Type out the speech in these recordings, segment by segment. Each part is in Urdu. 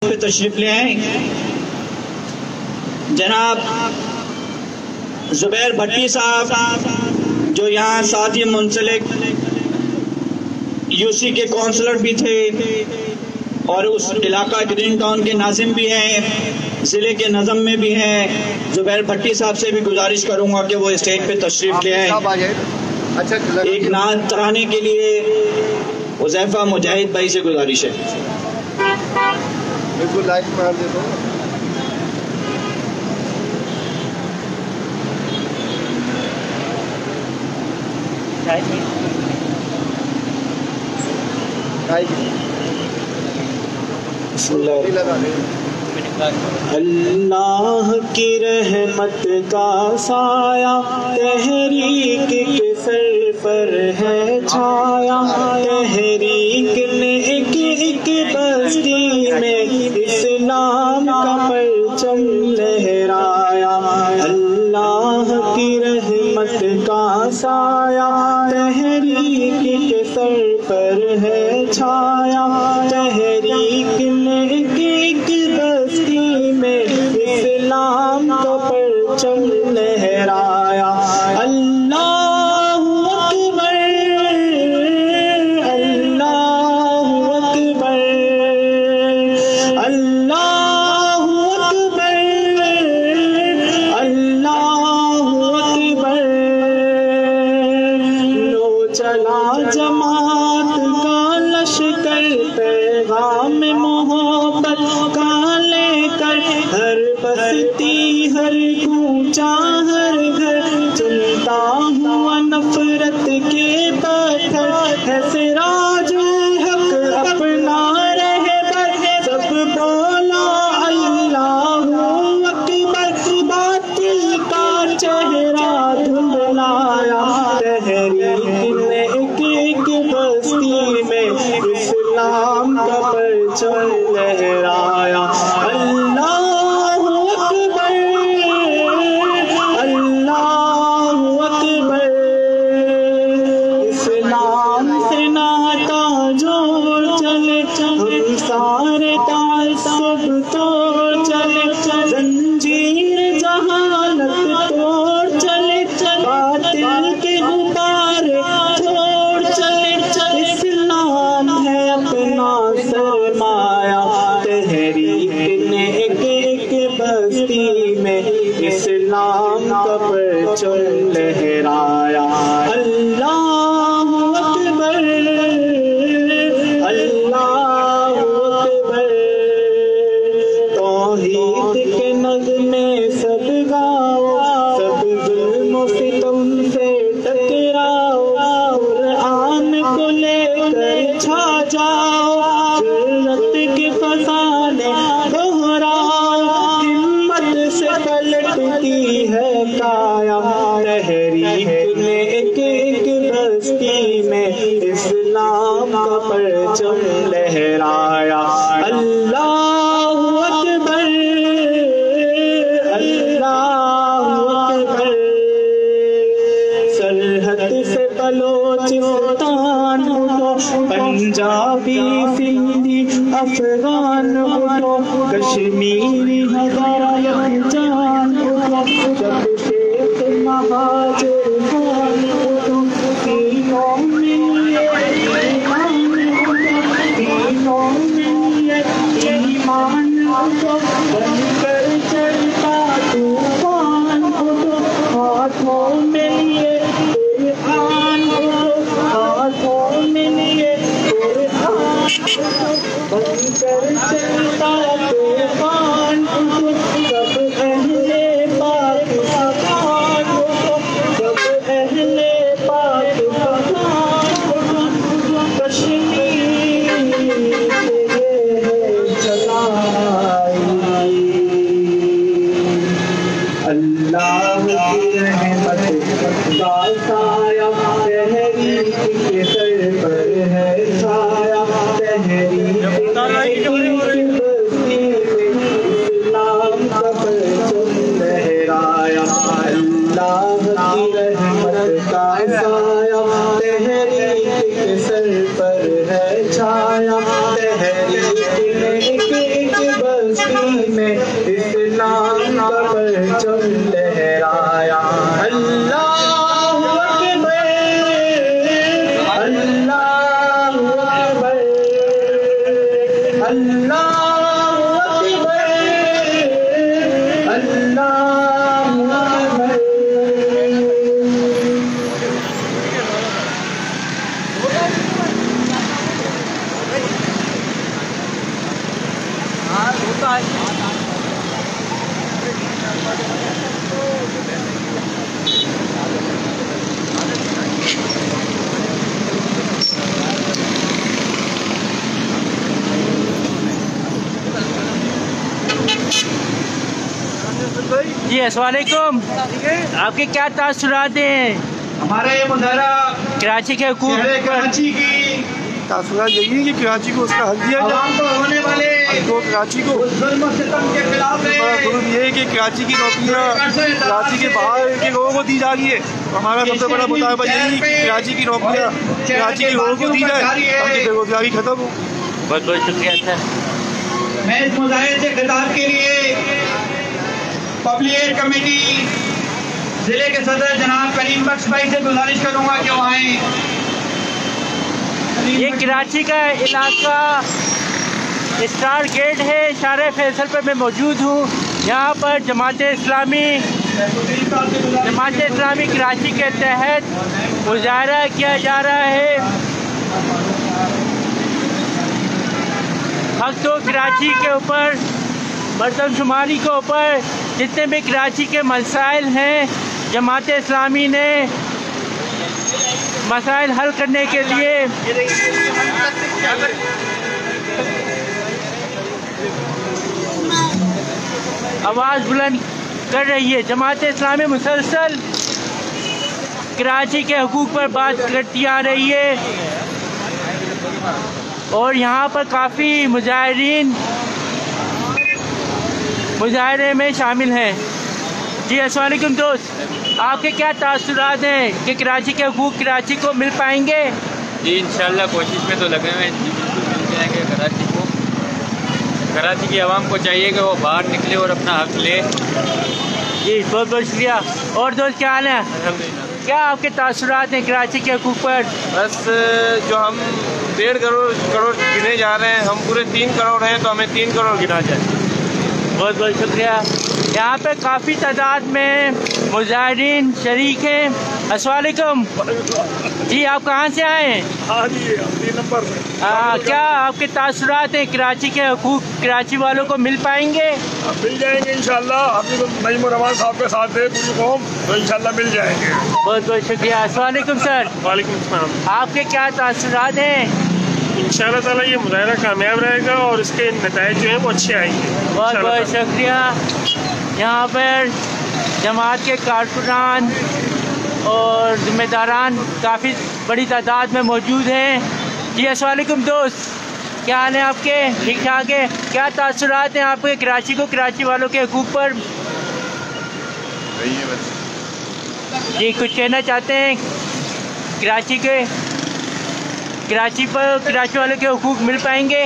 پہ تشریف لے آئیں جناب زبیر بھٹی صاحب، جو یہاں ساتھ ہی منسلک یو سی کے کونسلر بھی تھے اور اس علاقہ گرین ٹاؤن کے ناظم بھی ہیں، ضلع کے نظم میں بھی ہیں۔ زبیر بھٹی صاحب سے بھی گزارش کروں گا کہ وہ اسٹیج پہ تشریف لے آئیں۔ ایک نعت ترانے کے لیے حذیفہ مجاہد بھائی سے گزارش ہے۔ بالکل لائٹ مار دے دو۔ اللہ کی رحمت کا سایہ تحریک کے سر پر ہے چھایا، تحریک نے ایک ایک بستی میں اسلام کا پرچم لہرایا۔ اللہ کی رحمت کا سایہ تحریک کے سر پر ہے چھایا، تحریک نے ایک ایک بستی میں اسلام کا پرچم لہرایا۔ اللہ اکبر، اللہ اکبر، اللہ اکبر، اللہ اکبر۔ لو چلا جماعت کا لشکر پیغام محبت کا لے کر، ہر بستی ہر کوچہ ہر گھر چلتا ہوا نفرت کے پتھر ہے سراج الحق اپنا رہبر، سب بولا اللہ اکبر، باطل کا چہرہ دھندلایا، تحریک نے ایک ایک بستی میں اسلام کا پرچم لہرایا۔ اللہ اکبر، اللہ اکبر۔ اسلام سے ناتا جوڑ چلے، ہم سارے تعصب توڑ چلے، زنجیر جہالت توڑ چلے، باطل کے غبارے چھوڑ چلے، اسلام ہے اپنا سرمایہ، تحریک نے ایک ایک بستی میں اسلام کا پرچم لہرایا۔ اللہ اکبر، اللہ اکبر۔ توحید کے نغمے سب گاؤ، سب ظلم و ستم سے ٹکراؤ، قرآن کو لے کر چھا جاؤ، جرت کے فسانے دہراؤ، ہمت سے پلٹتی ہے کایا، تحریک نے ایک ایک بستی میں اسلام کا پرچم لہرایا۔ اللہ اکبر، اللہ اکبر۔ سرحد سے بلوچستان اٹھو، پنجابی سندھی افغان اٹھو، کشمیری ہزار جان اٹھو، جب شیخ مہاجر خان اٹھو، تینوں ملیے ایمان اٹھو، تینوں ملیے ایمان اٹھو، بن کر چلتا طوفان اٹھو، ہاتھوں میں لیے قرآن اٹھو، ہاتھوں میں لیے قرآن اٹھو، بن کر چلتا طوفان اٹھو، سب اہل پاکستان اٹھو، سب اہل پاکستان اٹھو، کشمیر سے چلائی۔ پرچم لہرایا اللہ اکبر اللہ اکبر اللہ اکبر اللہ اکبر. جی السلام علیکم. آپ کے کیا تاثرات ہیں ہمارا یہ مظاہرہ کراچی کے حقوق شہر کراچی کی تاثرات یہی ہے کہ کراچی کو اس کا حق دیا جائے. عوام کو ہونے والے تو کراچی کو ظلم و ستم کے خلاف ہے. بڑا ظلم یہ ہے کہ کراچی کی نوکریاں کراچی کے باہر کے لوگوں کو دی جا رہی ہے. ہمارا سب سے بڑا مطالبہ یہی ہے کہ کراچی کی نوکریاں کراچی کے لوگوں کو دی جائے تاکہ بے روزگاری ختم ہو. بہت بہت شکریہ سر. میں اس مظاہرے سے خطاب کے لیے پبلک کمیٹی ضلع کے صدر جناب کریم بخش بھائی سے گزارش کروں گا کہ وہ آئیں. یہ کراچی کا علاقہ اسٹار گیٹ ہے، شارع فیصل پر میں موجود ہوں. یہاں پر جماعت اسلامی کراچی کے تحت مظاہرہ کیا جا رہا ہے. حق تو کراچی کے اوپر مردم شماری کے اوپر جتنے بھی کراچی کے مسائل ہیں جماعت اسلامی نے مسائل حل کرنے کے لیے آواز بلند کر رہی ہے. جماعت اسلامی مسلسل کراچی کے حقوق پر بات کرتی آ رہی ہے اور یہاں پر کافی مظاہرین مظاہرے میں شامل ہیں. جی السلام علیکم دوست. آپ کے کیا تاثرات ہیں کہ کراچی کے حقوق کراچی کو مل پائیں گے؟ جی انشاءاللہ کوشش میں تو لگے ہوئے ہیں. جی بالکل مل جائیں گے کراچی کو. کراچی کی عوام کو چاہیے کہ وہ باہر نکلے اور اپنا حق لے. جی بہت بہت شکریہ. اور دوست کیا حال ہے؟ الحمدللہ. کیا آپ کے تاثرات ہیں کراچی کے حقوق پر؟ بس جو ہم 1.5 کروڑ گنے جا رہے ہیں، ہم پورے 3 کروڑ ہیں تو ہمیں 3 کروڑ گنا جائے. بہت بہت شکریہ. یہاں پہ کافی تعداد میں مظاہرین شریک ہیں. السلام علیکم. جی آپ کہاں سے آئے ہیں؟ ہاں جی 3 نمبر سے. کیا آپ کے تاثرات ہیں کراچی کے حقوق کراچی والوں کو مل پائیں گے؟ مل جائیں گے انشاءاللہ. ہم تو نعیم الرحمان صاحب کے ساتھ ہے پوری قوم، تو انشاءاللہ مل جائیں گے. بہت بہت شکریہ. السلام علیکم سر. وعلیکم السلام. آپ کے کیا تاثرات ہیں؟ انشاءاللہ تعالیٰ یہ مظاہرہ کامیاب رہے گا اور اس کے نتائج جو ہیں وہ اچھے آئیں گے. بہت بہت شکریہ. یہاں پر جماعت کے کارکنان اور ذمہ داران کافی بڑی تعداد میں موجود ہیں. جی السلام علیکم دوست. کیا حال ہیں آپ کے؟ ٹھیک ٹھاک ہے. کیا تاثرات ہیں آپ کے کراچی کو کراچی والوں کے حقوق پر؟ جی کچھ کہنا چاہتے ہیں کراچی پر کراچی والوں کے حقوق مل پائیں گے؟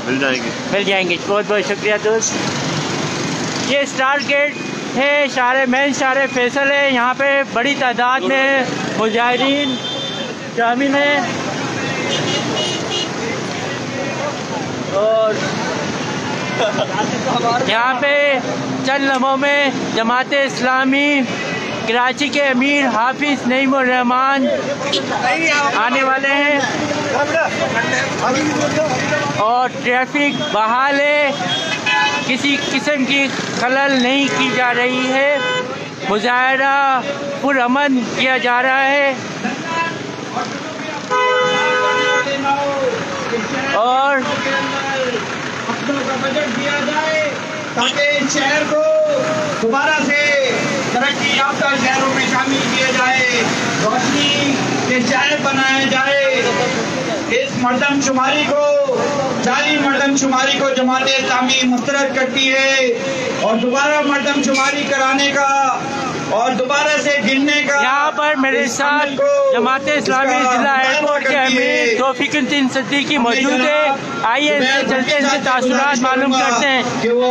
مل جائیں گے. مل جائیں گے. بہت بہت شکریہ دوست. یہ اسٹار گیٹ ہے، شارع فیصل ہے. یہاں پہ بڑی تعداد میں مظاہرین شامل ہیں اور یہاں پہ چند لمحوں میں جماعت اسلامی کراچی کے امیر حافظ نعیم الرحمان آنے والے ہیں اور ٹریفک بحال ہے. کسی قسم کی خلل نہیں کی جا رہی ہے. مظاہرہ پرامن کیا جا رہا ہے اور بجٹ دیا جائے تاکہ اس شہر کو دوبارہ سے ترقی یافتہ شہروں میں شامل کیا جائے، روشنی کے شہر بنایا جائے. اس مردم شماری کو جعلی مردم شماری کو جماعت اسلامی مسترد کرتی ہے اور دوبارہ مردم شماری کرانے کا اور دوبارہ سے گننے کا یہاں پر میرے ساتھ جماعت اسلامی ضلع ایئرپورٹ کے امیر توفیق الدین صدیقی موجود ہے. آئیے ان سے چلتے ان سے تاثرات معلوم کرتے ہیں.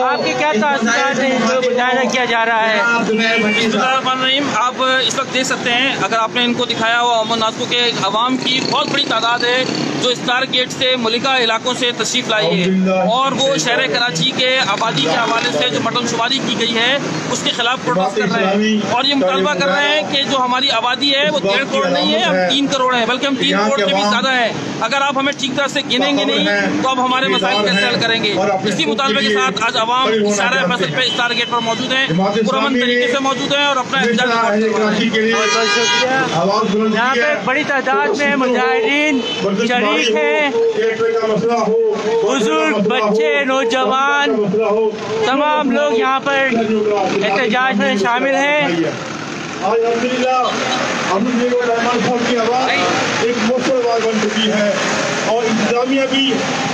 آپ کے کیا تاثرات ہیں جو مظاہرہ کیا جا رہا ہے؟ بسم اللہ الرحمن الرحیم. آپ اس وقت دیکھ سکتے ہیں، اگر آپ نے ان کو دکھایا ہوا امن ناسکو کے عوام کی بہت بڑی تعداد ہے جو اسٹار گیٹ سے ملکہ علاقوں سے تشریف لائی ہے، اور وہ شہر کراچی کے آبادی کے حوالے سے جو مردم شماری کی گئی ہے اس کے خلاف پروٹیسٹ کر رہے ہیں، اور یہ مطالبہ کر رہے ہیں کہ جو ہماری آبادی ہے وہ 1.5 کروڑ نہیں ہے، ہم 3 کروڑ ہیں، بلکہ ہم 3 کروڑ سے بھی زیادہ ہے. اگر آپ ہمیں ٹھیک طرح سے گنیں گے نہیں تو اب ہمارے مسائل کیسے حل کریں گے؟ اسی مطالبے کے ساتھ آج عوام اشارہ فیصل پہ اسٹار گیٹ پر موجود ہیں، پرامن طریقے سے موجود ہیں اور اپنا احتجاج کر رہے ہیں. یہاں پہ بڑی تعداد میں مظاہرین شریک ہیں، بزرگ، بچے، نوجوان، تمام لوگ یہاں پر احتجاج میں شامل ہیں. آج الحمدللہ رحمان صاحب کی آواز ایک موثر آواز بن چکی ہے، اور انتظامیہ بھی.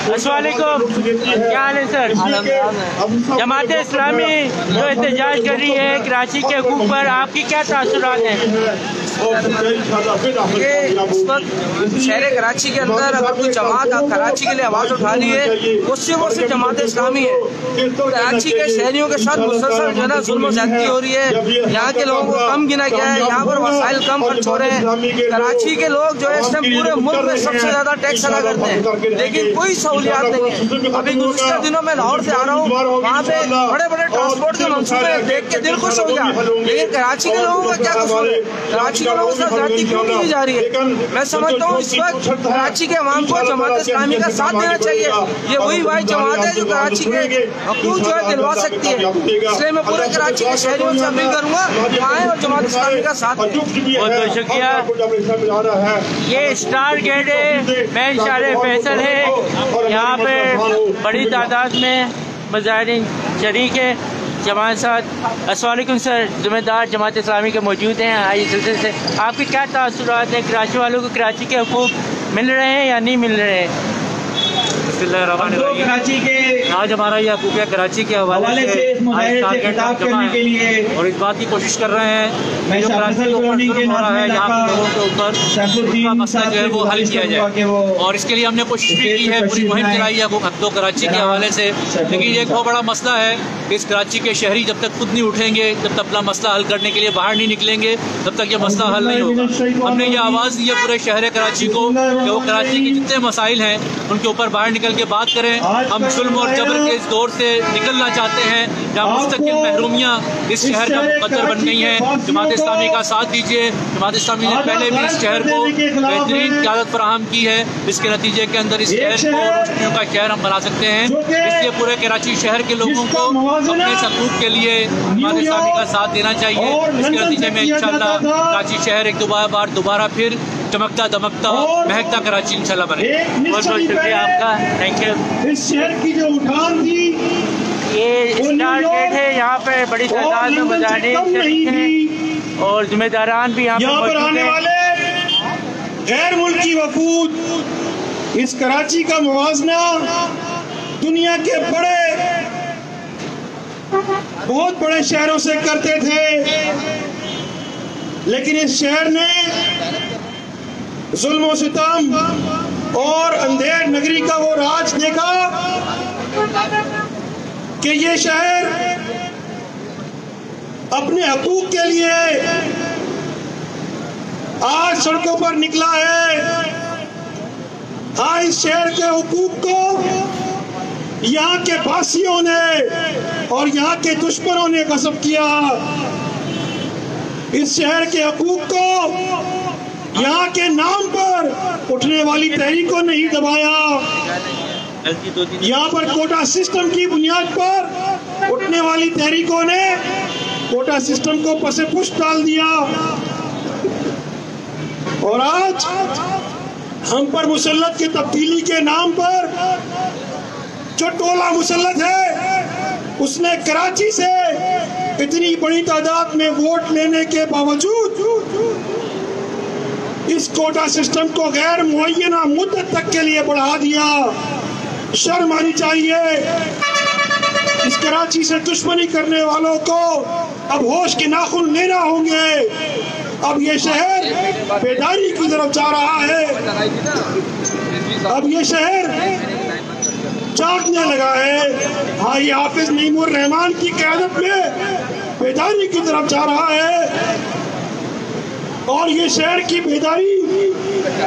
السلام علیکم، کیا حال ہے سر؟ جماعت اسلامی جو احتجاج کر رہی ہے کراچی کے حقوق پر، آپ کی کیا تاثرات ہیں؟ یہ اس وقت شہر کراچی کے اندر اگر کوئی جماعت کراچی کے لیے آواز اٹھا رہی ہے وہ صرف اور صرف جماعت اسلامی ہے. کراچی کے شہریوں کے ساتھ مسلسل جو ہے نا ظلم و زیادتی ہو رہی ہے. یہاں کے لوگوں کو کم گنا گیا ہے، یہاں پر وسائل کم خرچ ہو رہے ہیں. کراچی کے لوگ جو ہے اس ٹائم پورے ملک میں سب سے زیادہ ٹیکس ادا کرتے ہیں، لیکن کوئی سہولیات نہیں ہے. ابھی گزشتہ دنوں میں لاہور سے آ رہا ہوں، وہاں پہ بڑے بڑے ٹرانسپورٹ کے منصوبے دیکھ کے دل خوش ہو گیا، لیکن کراچی کے لوگوں کا کیا قصور ہے؟ کراچی کے لوگوں سے زیادتی کیوں کی جا رہی ہے؟ میں سمجھتا ہوں اس وقت کراچی کے عوام کو جماعت اسلامی کا ساتھ دینا چاہیے. یہ وہی واحد جماعت ہے جو کراچی کے حقوق جو ہے دلوا سکتی ہے. اس لیے میں پورے کراچی کے شہریوں سے اپیل کروں گا آئیں اور جماعت اسلامی کا ساتھ دیں. بہت بہت شکریہ. یہ اسٹار گیٹ ہے، میں اشارہ فیصل ہے. یہاں پہ بڑی تعداد میں مظاہرین شریک ہے. جماعت ساتھ السلام علیکم سر، ذمہ دار جماعت اسلامی کے موجود ہیں. آئیے سلسلے سے آپ کے کیا تاثرات ہیں؟ کراچی والوں کو کراچی کے حقوق مل رہے ہیں یا نہیں مل رہے ہیں؟ بسم اللہ الرحمن الرحیم. کراچی کے آج ہمارا یہ حقوق ہے کراچی کے حوالے سے اس مظاہرے سے خطاب کرنے کے لیے اور اس بات کی کوشش کر رہے ہیں میں جو کراچی کے اوپر ظلم ہو رہا ہے یہاں کے لوگوں کے اوپر اس کا مسئلہ جو ہے وہ حل کیا جائے، اور اس کے لیے ہم نے کوشش بھی کی ہے، پوری مہم چلائی ہے حقوق کراچی کے حوالے سے. لیکن یہ ایک بہت بڑا مسئلہ ہے کہ اس کراچی کے شہری جب تک خود نہیں اٹھیں گے، جب تک اپنا مسئلہ حل کرنے کے لیے باہر نہیں نکلیں گے، تب تک یہ مسئلہ حل نہیں ہوگا. ہم نے یہ آواز دی ہے پورے شہر کراچی کو کہ وہ کراچی کے جتنے مسائل ہیں ان کے اوپر باہر نکل کے بات کریں. ہم ظلم اور جبر کے اس دور سے نکلنا چاہتے ہیں جہاں مستقل محرومیاں اس شہر کا مقدر بن گئی ہیں. جماعت اسلامی کا ساتھ دیجیے. جماعت اسلامی نے پہلے بھی اس شہر کو بہترین قیادت فراہم کی ہے، جس کے نتیجے کے اندر اس شہر کو روشنیوں کا شہر ہم بنا سکتے ہیں. اس لیے پورے کراچی شہر کے لوگوں کو اپنے حقوق کے لیے جماعت اسلامی کا ساتھ دینا چاہیے. اس کے نتیجے میں انشاءاللہ کراچی شہر ایک بار دوبارہ پھر چمکتا دمکتا مہکتا کراچی انشاءاللہ بنے. بہت بہت شکریہ آپ کا، تھینک یو. اس شہر کی جو اٹھان تھی یہ اسٹار گیٹ ہے، یہاں پہ بڑی تعداد میں مظاہرین شریک ہیں اور ذمہ داران بھی یہاں پر موجود آنے ہیں. والے غیر ملکی وفود اس کراچی کا موازنہ دنیا کے بہت بڑے شہروں سے کرتے تھے، لیکن اس شہر نے ظلم و ستم اور اندھیر نگری کا وہ راج دیکھا کہ یہ شہر اپنے حقوق کے لیے آج سڑکوں پر نکلا ہے. آج اس شہر کے حقوق کو یہاں کے باسیوں نے اور یہاں کے دشمنوں نے غصب کیا. اس شہر کے حقوق کو یہاں کے نام پر اٹھنے والی تحریکوں نے ہی دبایا. یہاں پر کوٹا سسٹم کی بنیاد پر اٹھنے والی تحریکوں نے کوٹا سسٹم کو پس پش ڈال دیا، اور آج ہم پر مسلط کی تبدیلی کے نام پر جو ٹولہ مسلط ہے اس نے کراچی سے اتنی بڑی تعداد میں ووٹ لینے کے باوجود اس کوٹا سسٹم کو غیر معینہ مدت تک کے لیے بڑھا دیا. شرم آنی چاہیے اس کراچی سے دشمنی کرنے والوں کو. اب ہوش کے ناخن لینا ہوں گے. اب یہ شہر بیداری کی طرف جا رہا ہے. اب یہ شہر جاگنے لگا ہے. بھائی حافظ نعیم الرحمان کی قیادت میں بیداری کی طرف جا رہا ہے. اور یہ شہر کی بیداری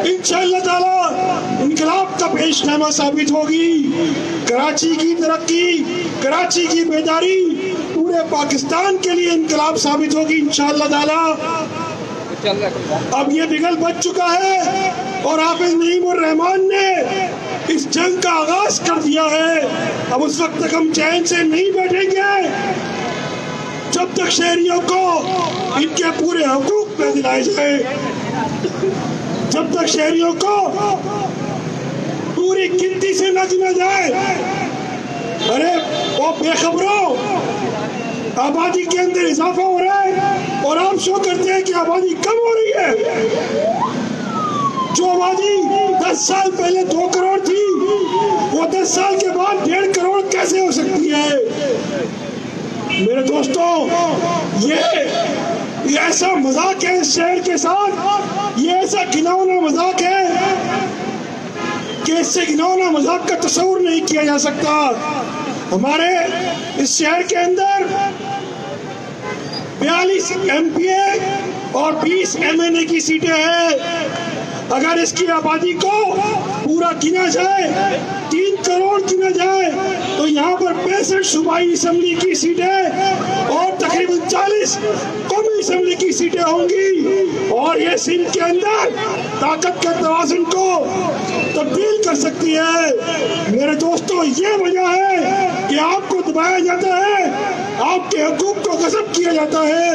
انشاءاللہ تعالی انقلاب کا پیش خیمہ ثابت ہوگی. کراچی کی ترقی، کراچی کی بیداری پورے پاکستان کے لیے انقلاب ثابت ہوگی انشاءاللہ تعالی. اب یہ بگل بچ چکا ہے اور حافظ نعیم الرحمان نے اس جنگ کا آغاز کر دیا ہے. اب اس وقت تک ہم چین سے نہیں بیٹھیں گے جب تک شہریوں کو ان کے پورے حقوق پہ دلائے جائے، جب تک شہریوں کو پوری گنتی سے نہ گنا جائے. ارے وہ بے خبروں، آبادی کے اندر اضافہ ہو رہا ہے اور آپ شو کرتے ہیں کہ آبادی کم ہو رہی ہے. جو آبادی 10 سال پہلے 2 کروڑ تھی وہ 10 سال کے بعد 1.5 کروڑ کیسے ہو سکتی ہے؟ میرے دوستوں، یہ ایسا مذاق ہے اس شہر کے ساتھ، یہ ایسا گھناؤنا مذاق ہے کہ اس سے گھناؤنا مذاق کا تصور نہیں کیا جا سکتا. ہمارے اس شہر کے اندر 42 MP اور 20 MNA کی سیٹیں ہیں. اگر اس کی آبادی کو پورا گنا جائے، 3 کروڑ گنا جائے، تو یہاں پر 65 صوبائی اسمبلی کی سیٹیں اور تقریباً 40 قومی اسمبلی کی سیٹیں ہوں گی. اور یہ سندھ کے اندر طاقت کے توازن کو تبدیل کر سکتی ہے. میرے دوستوں، یہ وجہ ہے کہ آپ کو دبایا جاتا ہے، آپ کے حقوق کو غصب کیا جاتا ہے،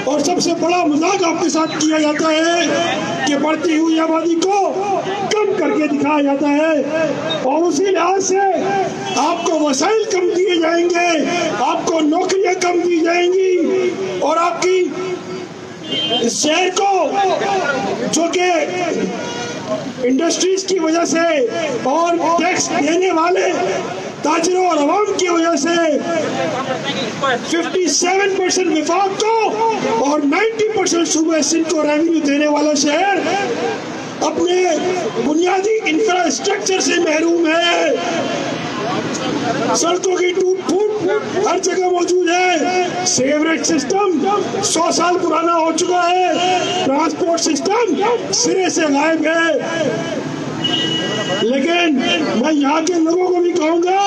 اور سب سے بڑا مذاق آپ کے ساتھ کیا جاتا ہے کہ بڑھتی ہوئی آبادی کو کم کر کے دکھایا جاتا ہے. اور اسی لحاظ سے آپ کو وسائل کم دیے جائیں گے، آپ کو نوکریاں کم دی جائیں گی، اور آپ کی اس شہر کو جو کہ انڈسٹریز کی وجہ سے اور ٹیکس دینے والے تاجروں اور عوام کی وجہ سے 57% وفاق کو اور 90% صوبہ سندھ کو ریونیو دینے والا شہر اپنے بنیادی انفراسٹرکچر سے محروم ہے. سڑکوں کی ٹوٹ پھوٹ ہر جگہ موجود ہے. سیوریج سسٹم 100 سال پرانا ہو چکا ہے. ٹرانسپورٹ سسٹم سرے سے غائب ہے. لیکن میں یہاں کے لوگوں کو بھی کہوں گا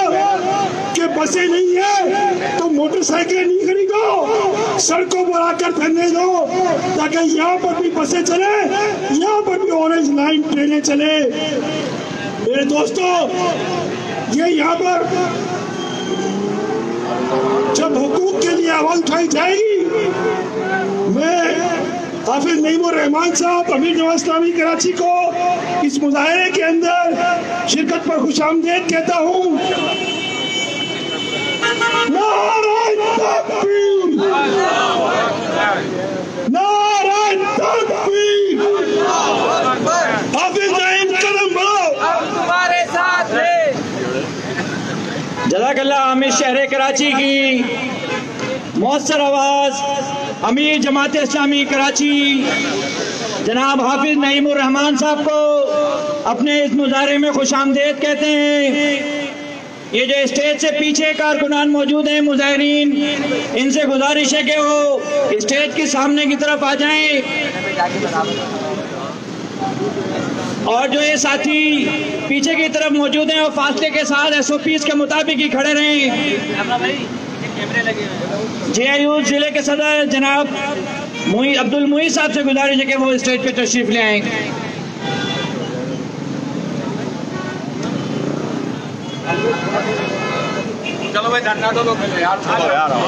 کہ بسیں نہیں ہیں تو موٹر سائیکلیں نہیں خریدو، سڑکوں پر آ کر پھرنے دو تاکہ یہاں پر بھی بسیں چلیں، یہاں پر بھی اورنج لائن ٹرینیں چلیں. میرے دوستوں، یہ یہاں پر جب حقوق کے لیے آواز اٹھائی جائے گی، میں حافظ نعیم الرحمان صاحب، امیر نواز اسلامی کراچی کو اس مظاہرے کے اندر شرکت پر خوش آمدید کہتا ہوں. نعرہ تکبیر! نعرہ تکبیر! حافظ نعیم قدم بڑھو، تمہارے ساتھ ہیں. جزاک اللہ. امیر شہر کراچی کی مؤثر آواز امیر جماعت اسلامی کراچی جناب حافظ نعیم الرحمان صاحب کو اپنے اس مظاہرے میں خوش آمدید کہتے ہیں. یہ جو اسٹیج سے پیچھے کارکنان موجود ہیں، مظاہرین، ان سے گزارش ہے کہ وہ اسٹیج کے سامنے کی طرف آ جائیں، اور جو یہ ساتھی پیچھے کی طرف موجود ہیں وہ فاصلے کے ساتھ SOPs کے مطابق ہی کھڑے رہیں. JIU ضلع کے صدر جناب عبد المحیط صاحب سے گزارش ہے کہ وہ اسٹیج پہ تشریف لے آئیں. چلو بھائی دھرنا دو پہلے یار.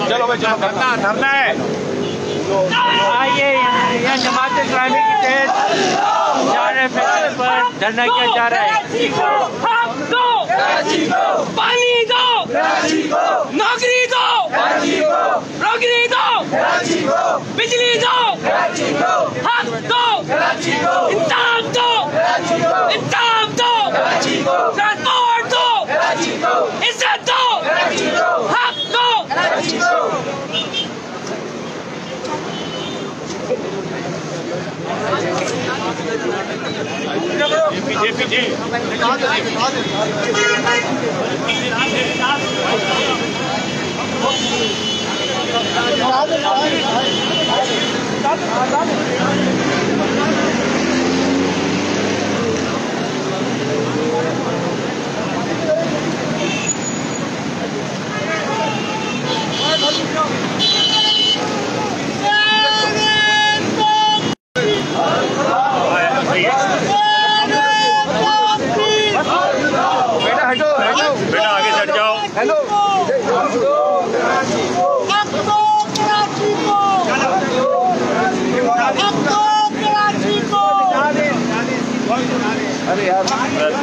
چلو بھائی دھرنا ہے. آئیے یہاں جماعت اسلامی کے تحت جارے فیصلے پر دھرنا کیا جا رہا ہے. حق دو، پانی دو، نوکری دو، روکری دو، بجلی دو، حق دو، انصاف دو، انصاف دو، ٹرانسپورٹ دو، عزت دو، حق دو.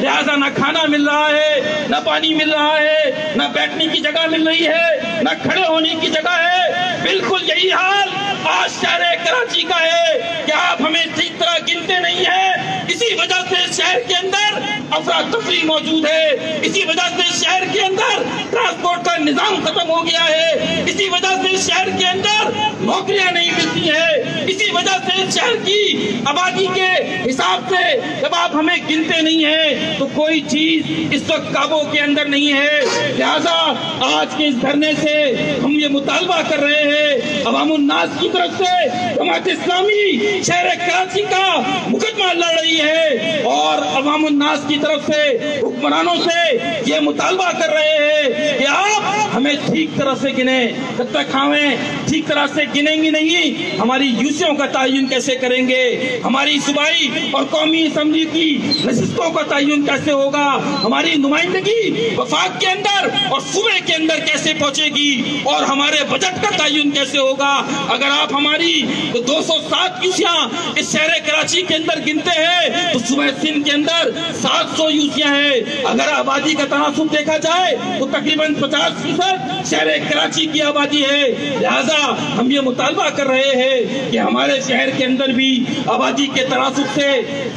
لہذا نہ کھانا مل رہا ہے، نہ پانی مل رہا ہے، نہ بیٹھنے کی جگہ مل رہی ہے، نہ کھڑے ہونے کی جگہ ہے۔ بالکل یہی حال آج شہر کراچی کا ہے کہ آپ ہمیں ٹھیک طرح گنتے نہیں ہیں، اسی وجہ سے شہر کے اندر افراتفری موجود ہے، اسی وجہ سے شہر کے اندر ٹرانسپورٹ کا نظام ختم ہو گیا ہے، اسی وجہ سے شہر کے اندر نوکریاں نہیں ملتی ہیں، اسی وجہ سے شہر کی آبادی کے حساب سے جب آپ ہمیں گنتے نہیں ہیں تو کوئی چیز اس وقت قابو کے اندر نہیں ہے۔ لہذا آج کے اس دھرنے سے ہم یہ مطالبہ کر رہے ہیں عوام الناس کی طرف سے، جماعت اسلامی شہر کراچی کا مقدمہ لڑ رہی ہے اور عوام الناس کی طرف سے حکمرانوں سے یہ مطالبہ کر رہے ہیں کہ آپ ہمیں ٹھیک طرح سے گنیں۔ جب تک ہمیں ٹھیک طرح سے گنیں گے نہیں، ہماری یوسیوں کا تعین کیسے کریں گے، ہماری صوبائی اور قومی اسمبلی کی نشستوں کا تعین کیسے ہوگا، ہماری نمائندگی وفاق کے اندر اور صوبے کے اندر کیسے پہنچے گی، اور ہمارے بجٹ کا تعین کیسے ہوگا اگر آپ ہماری 207 یوسیاں اس شہر کراچی کے اندر گنتے ہیں تو صوبہ سندھ کے اندر 700 یوسیاں ہیں۔ اگر آبادی کا تناسب دیکھا جائے تو تقریباً 50% شہر کراچی کی آبادی ہے۔ لہذا ہم یہ مطالبہ کر رہے ہیں کہ ہمارے شہر کے اندر بھی آبادی کے تناسب سے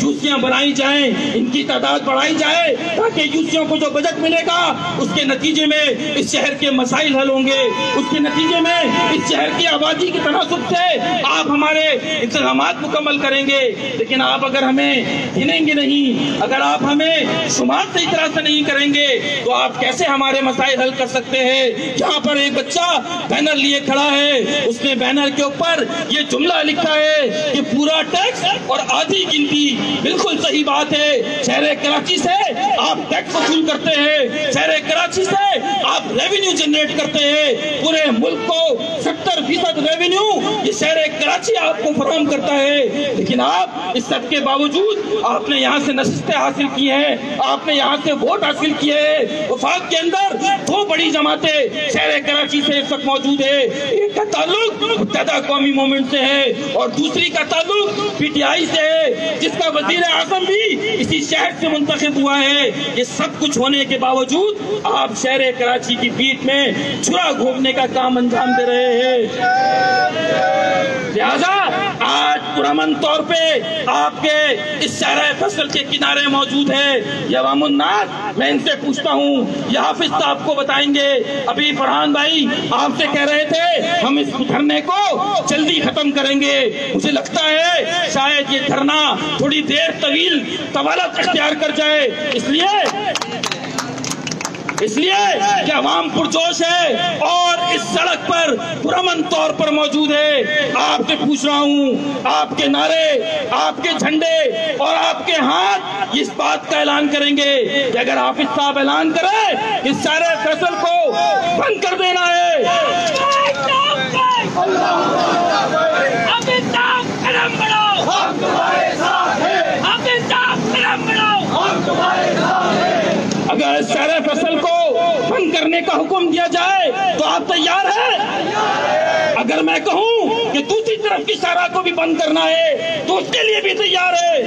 یوسیاں بنائی جائیں، ان کی تعداد بڑھائی جائے تاکہ یوسیوں کو جو بجٹ ملے گا اس کے نتیجے میں اس شہر کے مسائل حل ہوں گے، اس کے نتیجے میں اس شہر کی آبادی کے تناسب سے آپ ہمارے انتظامات مکمل کریں گے۔ لیکن آپ اگر ہمیں گنیں گے نہیں، اگر آپ ہمیں شمار صحیح طرح سے نہیں کریں گے تو آپ کیسے ہمارے مسائل حل کر سکتے ہیں؟ جہاں پر ایک بچہ بینر لیے کھڑا ہے، اس نے بینر کے اوپر یہ جملہ لکھا ہے کہ پورا ٹیکس اور آدھی گنتی۔ بالکل صحیح بات ہے، شہر کراچی سے آپ ٹیکس وصول کرتے ہیں، شہر کراچی سے آپ ریونیو جنریٹ کرتے ہیں، پورے ملک کو 70% ریونیو یہ شہر کراچی آپ کو فراہم کرتا ہے۔ لیکن آپ اس سب کے باوجود آپ نے یہاں سے نشستیں حاصل کی ہیں، آپ نے یہاں سے ووٹ حاصل کیے ہیں۔ وفاق کے اندر 2 بڑی جماعتیں شہر کراچی سے اس وقت موجود ہے، ایک کا تعلق متحدہ قومی موومنٹ سے ہے اور دوسری کا تعلق پی ٹی آئی سے ہے، جس کا وزیر اعظم بھی اسی شہر سے منتخب ہوا ہے۔ یہ سب کچھ ہونے کے باوجود آپ شہر کراچی کی پیٹھ میں چھرا گھونپنے کا کام انجام دے رہے ہیں۔ لہذا آج پرامن طور پہ آپ کے اس شہر فیصل کے کنارے موجود ہے یہ عوام الناس۔ میں ان سے پوچھتا ہوں، یہ حافظ صاحب کو بتائیں گے، ابھی فرحان بھائی آپ سے کہہ رہے تھے ہم اس دھرنے کو جلدی ختم کریں گے۔ مجھے لگتا ہے شاید یہ دھرنا تھوڑی دیر طویل طوالت اختیار کر جائے، اس لیے کہ عوام پرجوش ہے اور اس سڑک پر پرامن طور پر موجود ہے۔ آپ سے پوچھ رہا ہوں، آپ کے نعرے، آپ کے جھنڈے اور آپ کے ہاتھ اس بات کا اعلان کریں گے کہ اگر حافظ صاحب اعلان کرے اس شہر فیصل کو بند کر دینا ہے، اگر شہر فیصل کو بند کرنے کا حکم دیا جائے تو آپ تیار ہیں؟ اگر میں کہوں کہ دوسری طرف کی شاہراہ کو بھی بند کرنا ہے تو اس کے لیے بھی تیار ہے۔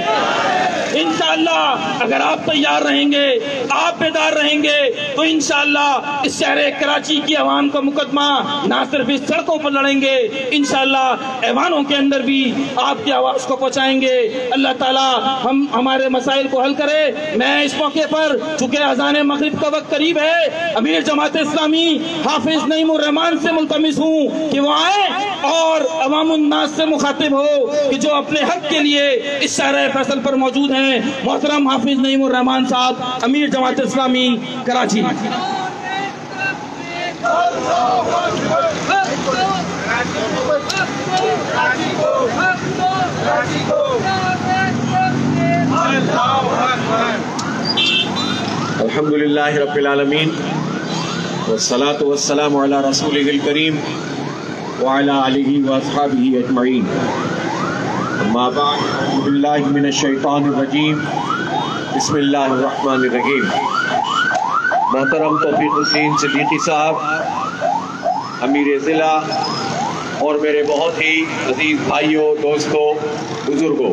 انشاءاللہ اگر آپ تیار رہیں گے، آپ بیدار رہیں گے تو انشاءاللہ اس شہر کراچی کی عوام کا مقدمہ نہ صرف اس سڑکوں پر لڑیں گے، انشاءاللہ ایوانوں کے اندر بھی آپ کی آواز کو پہنچائیں گے۔ اللہ تعالیٰ ہمارے مسائل کو حل کرے۔ میں اس موقع پر چونکہ اذان مغرب کا وقت قریب ہے، امیر جماعت اسلامی حافظ نعیم الرحمان سے ملتمس ہوں کہ وہ آئیں اور عوام الناس سے مخاطب ہو کہ جو اپنے حق کے لیے اس شہر فیصل پر موجود ہیں۔ محترم حافظ نعیم الرحمان صاحب، امیر جماعت اسلامی کراچی۔ الحمدللہ رب العالمین والصلاة والسلام علی رسولہ الکریم وعلی آلہ واصحابہ اجمعین، اما بعد، اعوذ باللہ من الشیطان الرجیم، بسم اللہ الرحمن الرحیم۔ محترم توفیق الدین صدیقی صاحب، امیر ضلع اور میرے بہت ہی عزیز بھائیوں، دوستوں، بزرگوں،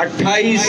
28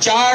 4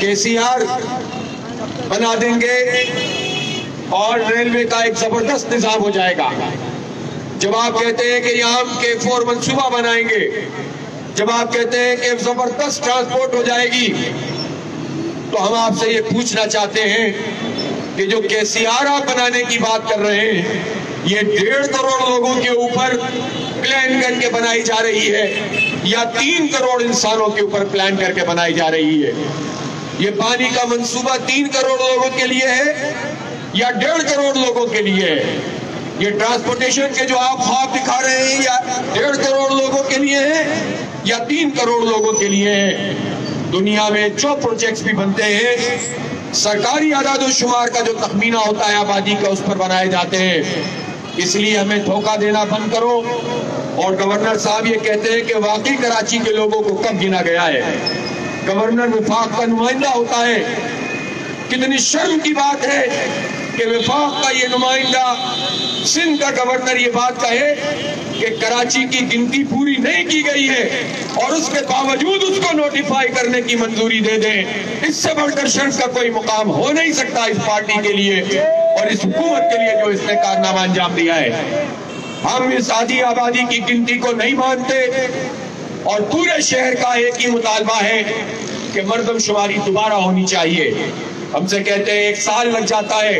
KCR بنا دیں گے اور ریلوے کا ایک زبردست نظام ہو جائے گا، جب آپ کہتے ہیں کہ یہاں ہم K4 منصوبہ بنائیں گے، جب آپ کہتے ہیں کہ زبردست ٹرانسپورٹ ہو جائے گی، تو ہم آپ سے یہ پوچھنا چاہتے ہیں کہ جو KCR آپ بنانے کی بات کر رہے ہیں، یہ 1.5 کروڑ لوگوں کے اوپر پلان کر کے بنائی جا رہی ہے یا 3 کروڑ انسانوں کے اوپر پلان کر کے بنائی جا رہی ہے؟ یہ پانی کا منصوبہ 3 کروڑ لوگوں کے لیے ہے یا 1.5 کروڑ لوگوں کے لیے ہے؟ یہ ٹرانسپورٹیشن کے جو آپ خواب دکھا رہے ہیں یا 1.5 کروڑ لوگوں کے لیے ہے یا 3 کروڑ لوگوں کے لیے ہے؟ دنیا میں جو پروجیکٹس بھی بنتے ہیں، سرکاری اعداد و شمار کا جو تخمینہ ہوتا ہے آبادی کا، اس پر بنائے جاتے ہیں۔ اس لیے ہمیں دھوکہ دینا بند کرو۔ اور گورنر صاحب یہ کہتے ہیں کہ واقعی کراچی کے لوگوں کو کب گنا گیا ہے؟ گورنر وفاق کا نمائندہ ہوتا ہے، کتنی شرم کی بات ہے کہ وفاق کا یہ نمائندہ سندھ کا گورنر یہ بات کہے کہ کراچی کی گنتی پوری نہیں کی گئی ہے اور اس کے باوجود اس کو نوٹیفائی کرنے کی منظوری دے دیں۔ اس سے بڑھ کر شرف کا کوئی مقام ہو نہیں سکتا اس پارٹی کے لیے اور اس حکومت کے لیے جو اس نے کارنامہ انجام دیا ہے۔ ہم اس آدھی آبادی کی گنتی کو نہیں مانتے اور پورے شہر کا ایک ہی مطالبہ ہے کہ مردم شماری دوبارہ ہونی چاہیے۔ ہم سے کہتے ہیں 1 سال لگ جاتا ہے،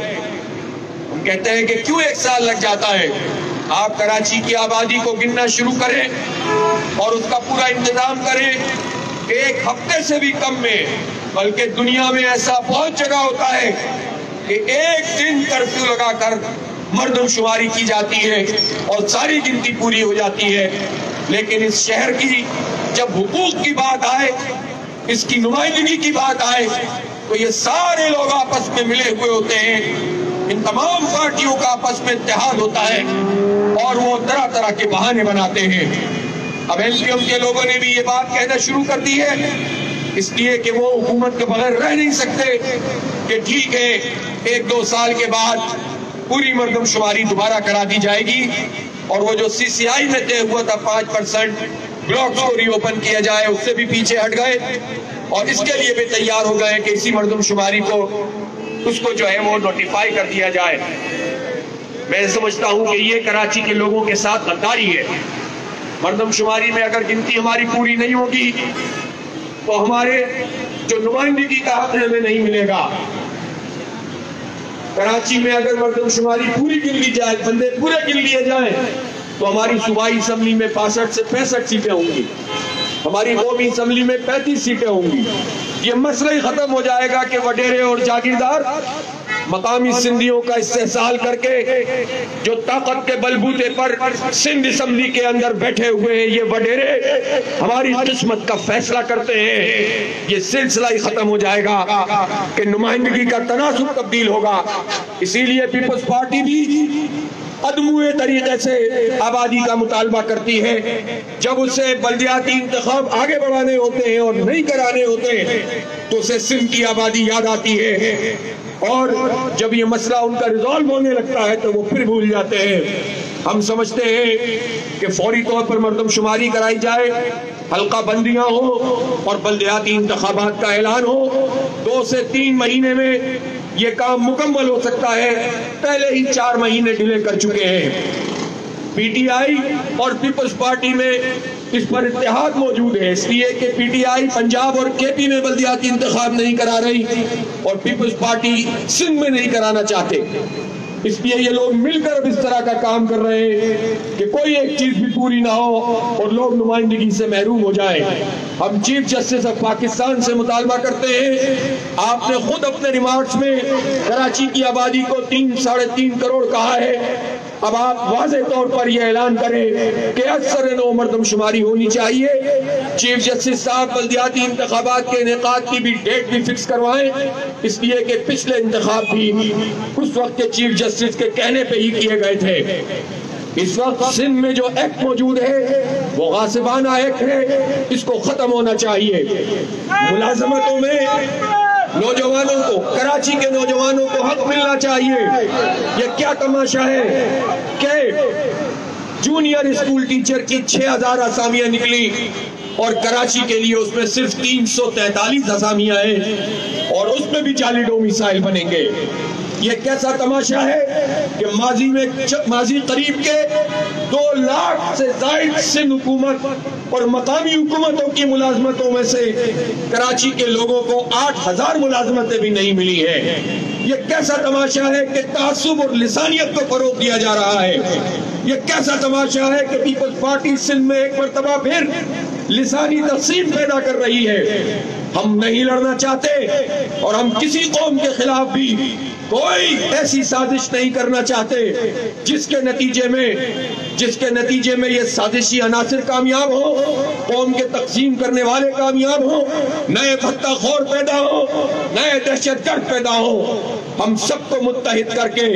ہم کہتے ہیں کہ کیوں 1 سال لگ جاتا ہے؟ آپ کراچی کی آبادی کو گننا شروع کریں اور اس کا پورا انتظام کریں کہ 1 ہفتے سے بھی کم میں، بلکہ دنیا میں ایسا بہت جگہ ہوتا ہے کہ 1 دن کرفیو لگا کر مردم شماری کی جاتی ہے اور ساری گنتی پوری ہو جاتی ہے۔ لیکن اس شہر کی جب حقوق کی بات آئے، اس کی نمائندگی کی بات آئے، تو یہ سارے لوگ آپس میں ملے ہوئے ہوتے ہیں، ان تمام پارٹیوں کا آپس میں اتحاد ہوتا ہے اور وہ طرح طرح کے بہانے بناتے ہیں۔ اب MQM کے لوگوں نے بھی یہ بات کہنا شروع کر دی ہے، اس لیے کہ وہ حکومت کے بغیر رہ نہیں سکتے کہ ٹھیک ہے 1-2 سال کے بعد پوری مردم شماری دوبارہ کرا دی جائے گی اور وہ جو CCI میں طے ہوا تھا 5% بلاکس کو ری اوپن کیا جائے، اس سے بھی پیچھے ہٹ گئے اور اس کے لیے بھی تیار ہو گئے کہ اسی مردم شماری کو اس کو جو ہے وہ نوٹیفائی کر دیا جائے۔ میں سمجھتا ہوں کہ یہ کراچی کے لوگوں کے ساتھ غداری ہے۔ مردم شماری میں اگر گنتی ہماری پوری نہیں ہوگی تو ہمارے جو نمائندگی کا حق ہمیں نہیں ملے گا۔ کراچی میں اگر مردم شماری پوری گن لی جائے، بندے پورے گن لیے جائیں، تو ہماری صوبائی اسمبلی میں 65 سے 65 سیٹیں ہوں گی، ہماری قومی اسمبلی میں 35 سیٹیں ہوں گی۔ یہ مسئلہ ہی ختم ہو جائے گا کہ وڈیرے اور جاگیردار مقامی سندھیوں کا استحصال کر کے جو طاقت کے بلبوتے پر سندھ اسمبلی کے اندر بیٹھے ہوئے ہیں، یہ وڈیرے ہماری قسمت کا فیصلہ کرتے ہیں۔ یہ سلسلہ ہی ختم ہو جائے گا کہ نمائندگی کا تناسب تبدیل ہوگا۔ اسی لیے پیپلز پارٹی بھی ادموئے طریقے سے آبادی کا مطالبہ کرتی ہے۔ جب اسے بلدیاتی انتخاب آگے بڑھانے ہوتے ہیں اور نہیں کرانے ہوتے تو اسے سندھ کی آبادی یاد آتی ہے اور جب یہ مسئلہ ان کا ریزالو ہونے لگتا ہے تو وہ پھر بھول جاتے ہیں۔ ہم سمجھتے ہیں کہ فوری طور پر مردم شماری کرائی جائے، حلقہ بندیاں ہوں اور بلدیاتی انتخابات کا اعلان ہو۔ 2 سے 3 مہینے میں یہ کام مکمل ہو سکتا ہے، پہلے ہی 4 مہینے ڈیلے کر چکے ہیں۔ PTI اور پیپلز پارٹی میں اس پر اتحاد موجود ہے، اس لیے کہ PTI پنجاب اور KP میں بلدیاتی انتخاب نہیں کرا رہی اور پیپلز پارٹی سندھ میں نہیں کرانا چاہتے۔ اس لیے یہ لوگ مل کر اب اس طرح کا کام کر رہے ہیں کہ کوئی ایک چیز بھی پوری نہ ہو اور لوگ نمائندگی سے محروم ہو جائیں۔ ہم چیف جسٹس آف پاکستان سے مطالبہ کرتے ہیں، آپ نے خود اپنے ریمارکس میں کراچی کی آبادی کو 3-3.5 کروڑ کہا ہے، اب آپ واضح طور پر یہ اعلان کریں کہ اکثر نو مردم شماری ہونی چاہیے۔ چیف جسٹس صاحب بلدیاتی انتخابات کے انعقاد کی بھی ڈیٹ بھی فکس کروائیں، اس لیے کہ پچھلے انتخاب بھی اس وقت کے چیف جسٹس کے کہنے پہ ہی کیے گئے تھے۔ اس وقت سندھ میں جو ایکٹ موجود ہے وہ غاصبانہ ایکٹ ہے، اس کو ختم ہونا چاہیے۔ ملازمتوں میں نوجوانوں کو، کراچی کے نوجوانوں کو حق ملنا چاہیے۔ یہ کیا تماشا ہے کہ جونیئر اسکول ٹیچر کی 6000 اسامیاں نکلی اور کراچی کے لیے اس میں صرف 343 اسامیاں ہیں اور اس میں بھی 40 ڈومیسائل بنیں گے۔ یہ کیسا تماشا ہے کہ ماضی قریب کے 2 لاکھ سے زائد سندھ حکومت اور مقامی حکومتوں کی ملازمتوں میں سے کراچی کے لوگوں کو 8000 ملازمتیں بھی نہیں ملی ہے۔ یہ کیسا تماشا ہے کہ تعصب اور لسانیت کو فروغ دیا جا رہا ہے۔ یہ کیسا تماشا ہے کہ پیپلز پارٹی سندھ میں ایک مرتبہ پھر لسانی تقسیم پیدا کر رہی ہے۔ ہم نہیں لڑنا چاہتے اور ہم کسی قوم کے خلاف بھی کوئی ایسی سازش نہیں کرنا چاہتے جس کے نتیجے میں یہ سازشی عناصر کامیاب ہو، قوم کے تقسیم کرنے والے کامیاب ہو، نئے بھتہ خور پیدا ہو، نئے دہشت گرد پیدا ہو۔ ہم سب کو متحد کر کے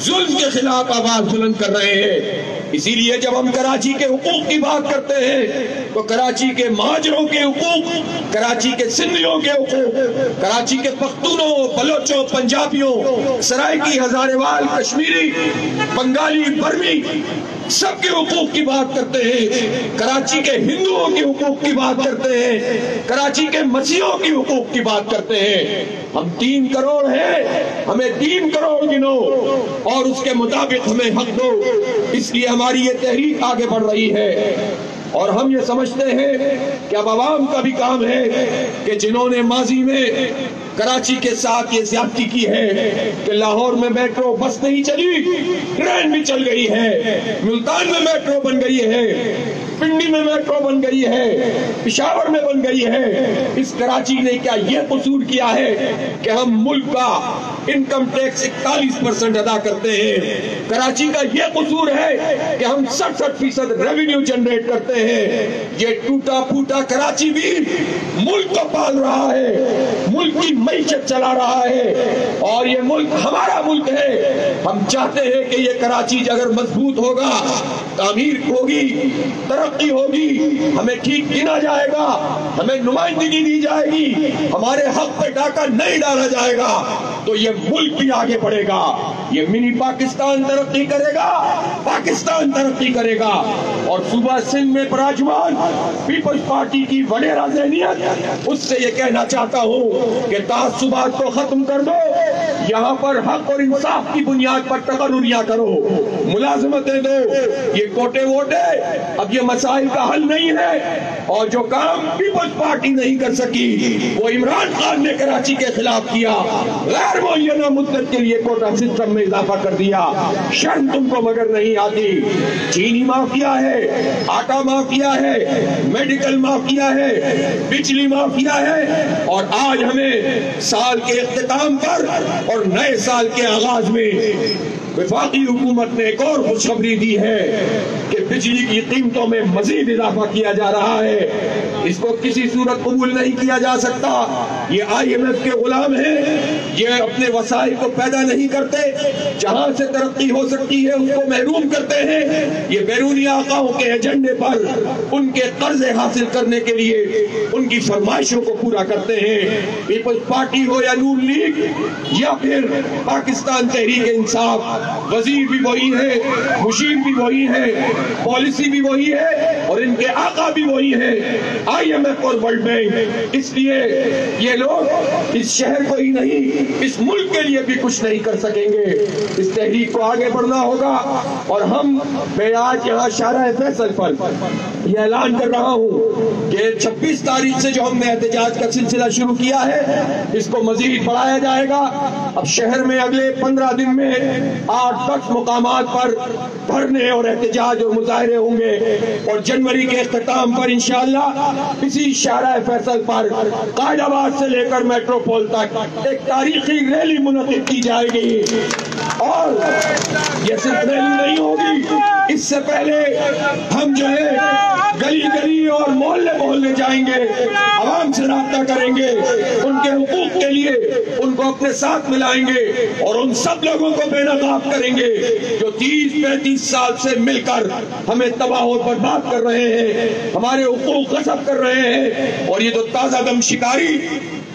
ظلم کے خلاف آواز بلند کر رہے ہیں۔ اسی لیے جب ہم کراچی کے حقوق کی بات کرتے ہیں تو کراچی کے مہاجروں کے حقوق، کراچی کے سندھیوں کے حقوق، کراچی کے پختونوں، بلوچوں، پنجابیوں، سرائکی، ہزارے وال، کشمیری، بنگالی، برمی، سب کے حقوق کی بات کرتے ہیں۔ کراچی کے ہندوؤں کے حقوق کی بات کرتے ہیں، کراچی کے مسیحیوں کے حقوق کی بات کرتے ہیں۔ ہم 3 کروڑ ہیں، ہمیں 3 کروڑ گنو اور اس کے مطابق ہمیں حق دو۔ اس لیے ہماری یہ تحریک آگے بڑھ رہی ہے اور ہم یہ سمجھتے ہیں کہ اب عوام کا بھی کام ہے کہ جنہوں نے ماضی میں کراچی کے ساتھ یہ زیادتی کی ہے کہ لاہور میں میٹرو بس نہیں چلی، ٹرین بھی چل گئی ہے، ملتان میں میٹرو بن گئی ہے، پنڈی میں میٹرو بن گئی ہے، پشاور میں بن گئی ہے۔ اس کراچی نے کیا یہ قصور کیا ہے کہ ہم ملک کا انکم ٹیکس 41% ادا کرتے ہیں؟ کراچی کا یہ قصور ہے کہ ہم 67% ریونیو جنریٹ کرتے ہیں۔ یہ ٹوٹا پھوٹا کراچی بھی ملک کو پال رہا ہے، ملک کی معیشت چلا رہا ہے اور یہ ملک ہمارا ملک ہے۔ ہم چاہتے ہیں کہ یہ کراچی اگر مضبوط ہوگا، تعمیر ہوگی، ترقی ہوگی، ہمیں ٹھیک گنا جائے گا، ہمیں نمائندگی دی جائے گی، ہمارے حق پہ ڈاکہ نہیں ڈالا جائے گا تو یہ ملک بھی آگے بڑھے گا۔ یہ منی پاکستان ترقی کرے گا، پاکستان ترقی کرے گا۔ اور صوبہ سندھ میں براجمان پیپلز پارٹی کی وڈیرا ذہنیت، اس سے یہ کہنا چاہتا ہوں کہ تعصبات کو ختم کر دو، یہاں پر حق اور انصاف کی بنیاد پر تقرریاں کرو، ملازمتیں دو۔ یہ کوٹے ووٹے اب یہ مسائل کا حل نہیں ہے اور جو کام پیپلز پارٹی نہیں کر سکی وہ عمران خان نے کراچی کے خلاف کیا، غیر معینہ مدت کے لیے کوٹا سسٹم میں اضافہ کر دیا۔ شرم تم کو مگر نہیں آتی؟ چینی مافیا ہے، آٹا مافیا ہے، میڈیکل مافیا ہے، بجلی مافیا ہے اور آج ہمیں سال کے اختتام پر اور نئے سال کے آغاز میں وفاقی حکومت نے ایک اور خوشخبری دی ہے کہ بجلی کی قیمتوں میں مزید اضافہ کیا جا رہا ہے۔ اس کو کسی صورت قبول نہیں کیا جا سکتا۔ یہ IMF کے غلام ہیں، یہ اپنے وسائل کو پیدا نہیں کرتے، جہاں سے ترقی ہو سکتی ہے اس کو محروم کرتے ہیں۔ یہ بیرونی آقاؤں کے ایجنڈے پر ان کے قرض حاصل کرنے کے لیے ان کی فرمائشوں کو پورا کرتے ہیں۔ پیپلز پارٹی ہو یا نون لیگ یا پھر پاکستان تحریک انصاف، وزیر بھی وہی ہے، مشیر بھی وہی ہے، پالیسی بھی وہی ہے اور ان کے آقا بھی وہی ہے، IMF اور ورلڈ بینک۔ اس لیے یہ لوگ اس شہر کو ہی نہیں اس ملک کے لیے بھی کچھ نہیں کر سکیں گے۔ اس تحریک کو آگے بڑھنا ہوگا اور میں آج یہاں شارع فیصل پر یہ اعلان کر رہا ہوں کہ 26 تاریخ سے جو ہم نے احتجاج کا سلسلہ شروع کیا ہے اس کو مزید بڑھایا جائے گا۔ اب شہر میں اگلے 15 دن میں 8-10 مقامات پر دھرنے اور احتجاج اور مظاہرے ہوں گے اور جنوری کے اختتام پر انشاءاللہ اسی شارع فیصل پر قائد آباد سے لے کر میٹروپول تک ایک تاریخی ریلی منعقد کی جائے گی اور یہ صرف ریلی نہیں ہوگی، اس سے پہلے ہم جو ہے گلی گلی اور محلے محلے جائیں گے، عوام سے رابطہ کریں گے، ان کے حقوق کے لیے ان کو اپنے ساتھ ملائیں گے اور ان سب لوگوں کو بے نقاب کریں گے جو 30-35 سال سے مل کر ہمیں تباہ و برباد کر رہے ہیں، ہمارے حقوق غصب کر رہے ہیں۔ اور یہ جو تازہ دم شکاری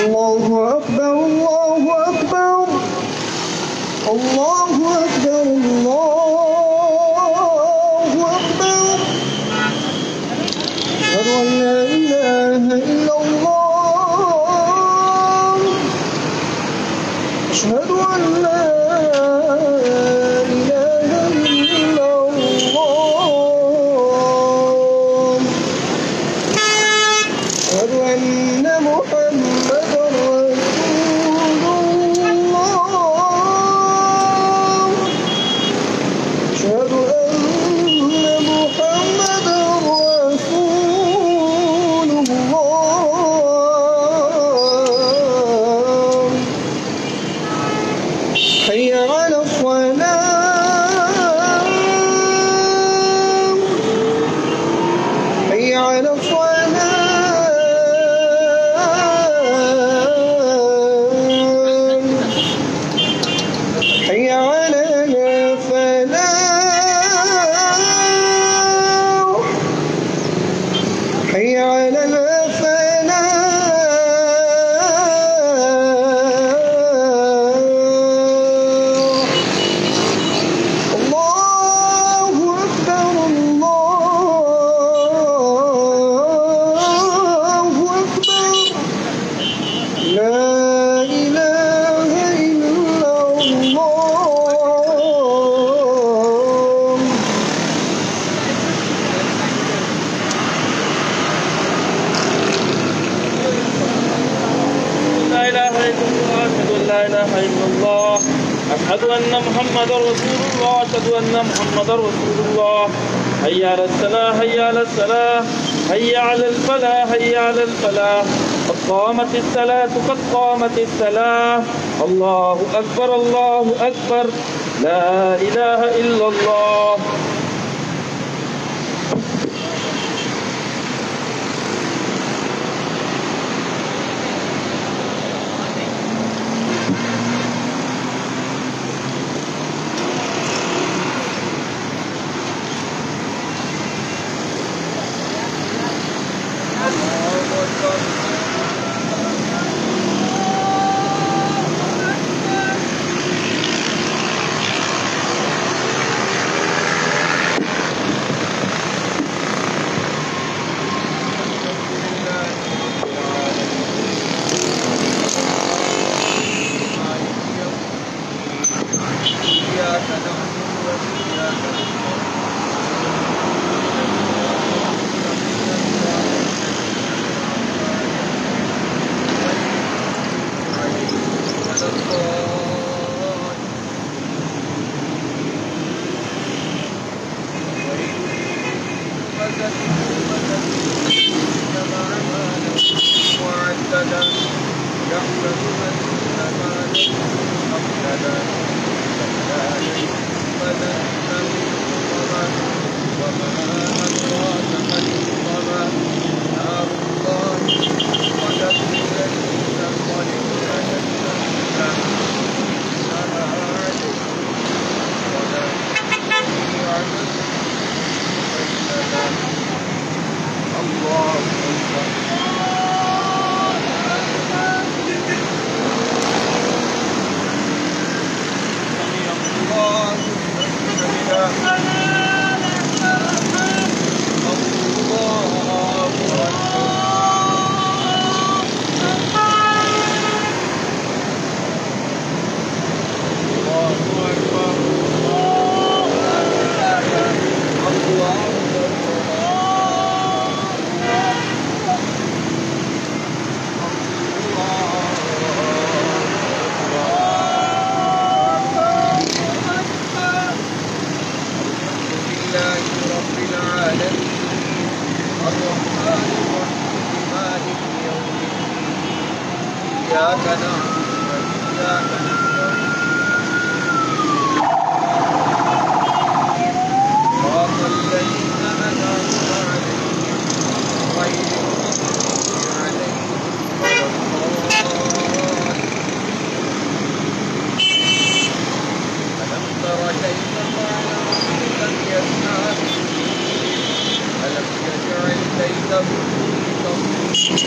Allahu Akbar, Allahu Akbar, Allahu Akbar, Allahu Akbar. Ashhadu an la ilaha illallah. Ashhadu an la ilaha illallah. Ashhadu anna Muhammadan على الصلاة أشهد أن لا إله إلا الله أشهد أن محمد رسول الله أشهد أن محمد رسول الله حي على الصلاة حي على الصلاة حي على الفلاح حي على الفلاح قد قامت الصلاة قد قامت الصلاة الله أكبر لا إله إلا الله.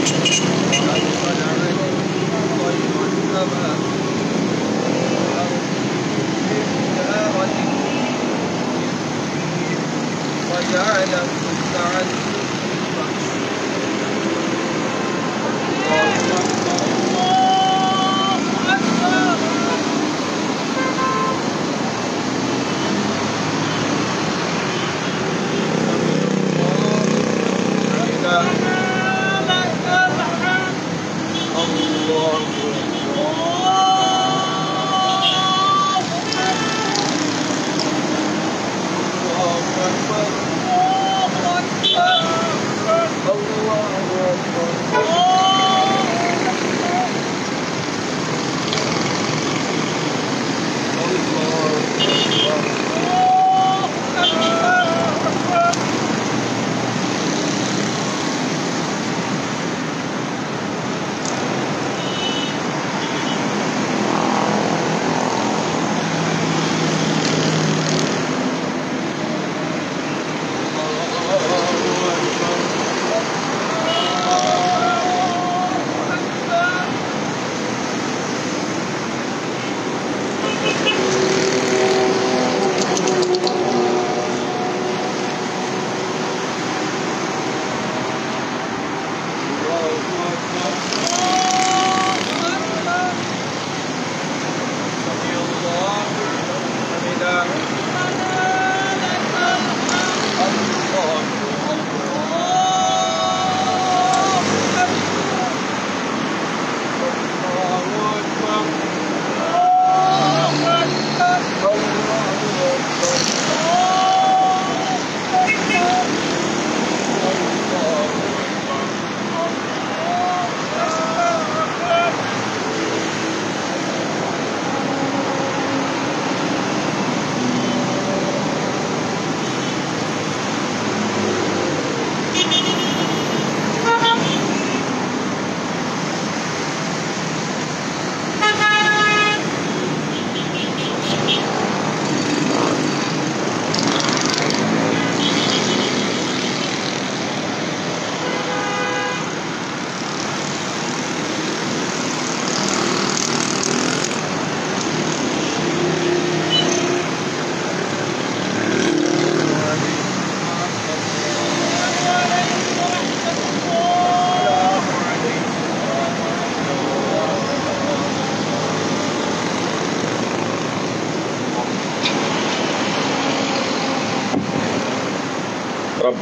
وأدخل عليهم طيرا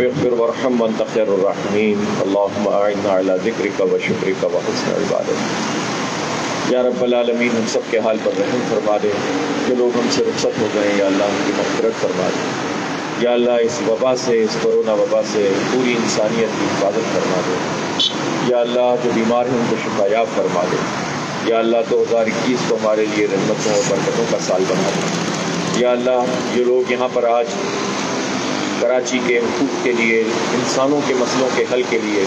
رب اغفر وارحم وانت خیر الراحمین اللہم اعنا علی ذکرک و شکرک و حسن عبادتک۔ یا رب العالمین ہم سب کے حال پر رحم فرما دے، جو لوگ ہم سے رخصت ہو گئے یا اللہ ان کی مغفرت فرما دے۔ یا اللہ اس وبا سے، اس کرونا وبا سے پوری انسانیت کی حفاظت فرما دے۔ یا اللہ جو بیمار ہیں ان کو شفا یاب فرما دے۔ یا اللہ 2021 کو ہمارے لیے رحمتوں اور برکتوں کا سال بنا دے۔ یا اللہ جو لوگ یہاں پر آج کراچی کے حقوق کے لیے، انسانوں کے مسئلوں کے حل کے لیے،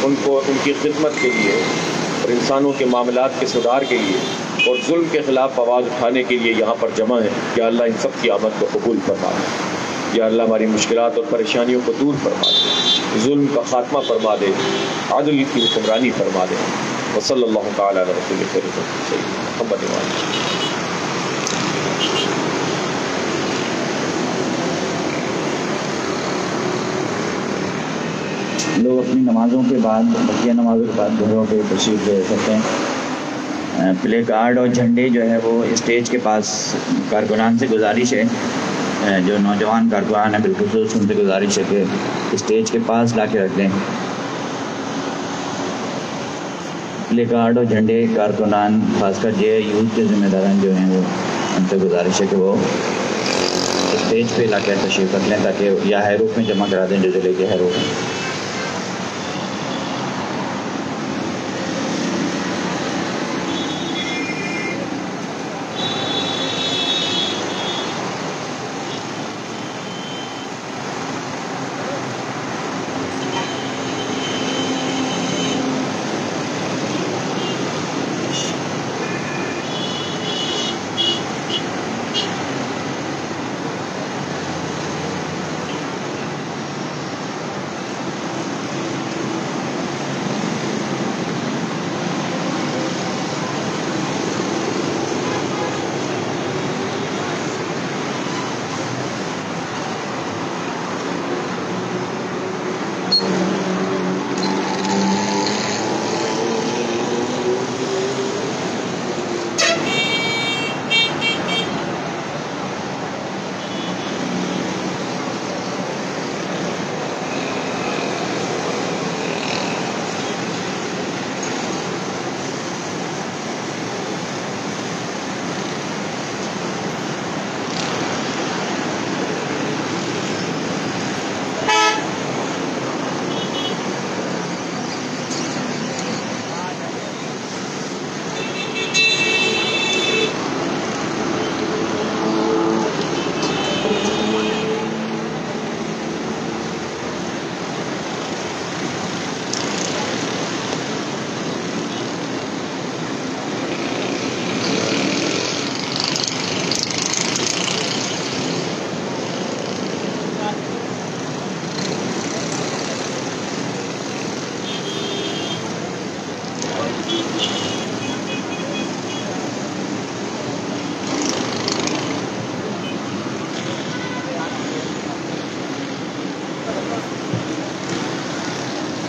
ان کی خدمت کے لیے اور انسانوں کے معاملات کے سدھار کے لیے اور ظلم کے خلاف آواز اٹھانے کے لیے یہاں پر جمع ہیں، یا اللہ ان سب کی آمد کو قبول فرما دے۔ یا اللہ ہماری مشکلات اور پریشانیوں کو دور فرما دے، ظلم کا خاتمہ فرما دے، عدل کی حکمرانی فرما دے۔ وصلی اللہ تعالیٰ علی رسول محمد و آلہ۔ لوگ اپنی نمازوں کے بعد، بقیہ نمازوں کے بعد گھروں پہ تشریف لے سکتے ہیں۔ پلے کارڈ اور جھنڈے جو ہے وہ اسٹیج کے پاس، کارکنان سے گزارش ہے، جو نوجوان کارکنان ہیں بالخصوص ان سے گزارش ہے کہ اسٹیج کے پاس لا کے رکھ دیں۔ پلے کارڈ اور جھنڈے کارکنان، خاص کر جے یوتھ کے ذمہ داران جو ہیں وہ ان سے گزارش ہے کہ وہ اسٹیج پہ لا کے تشریف رکھ لیں، تاکہ یا ہیروف میں جمع کرا دیں جو ضلع کے ہیروف میں۔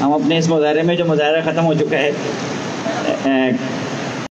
ہم اپنے اس مظاہرے میں، جو مظاہرہ ختم ہو چکا ہے،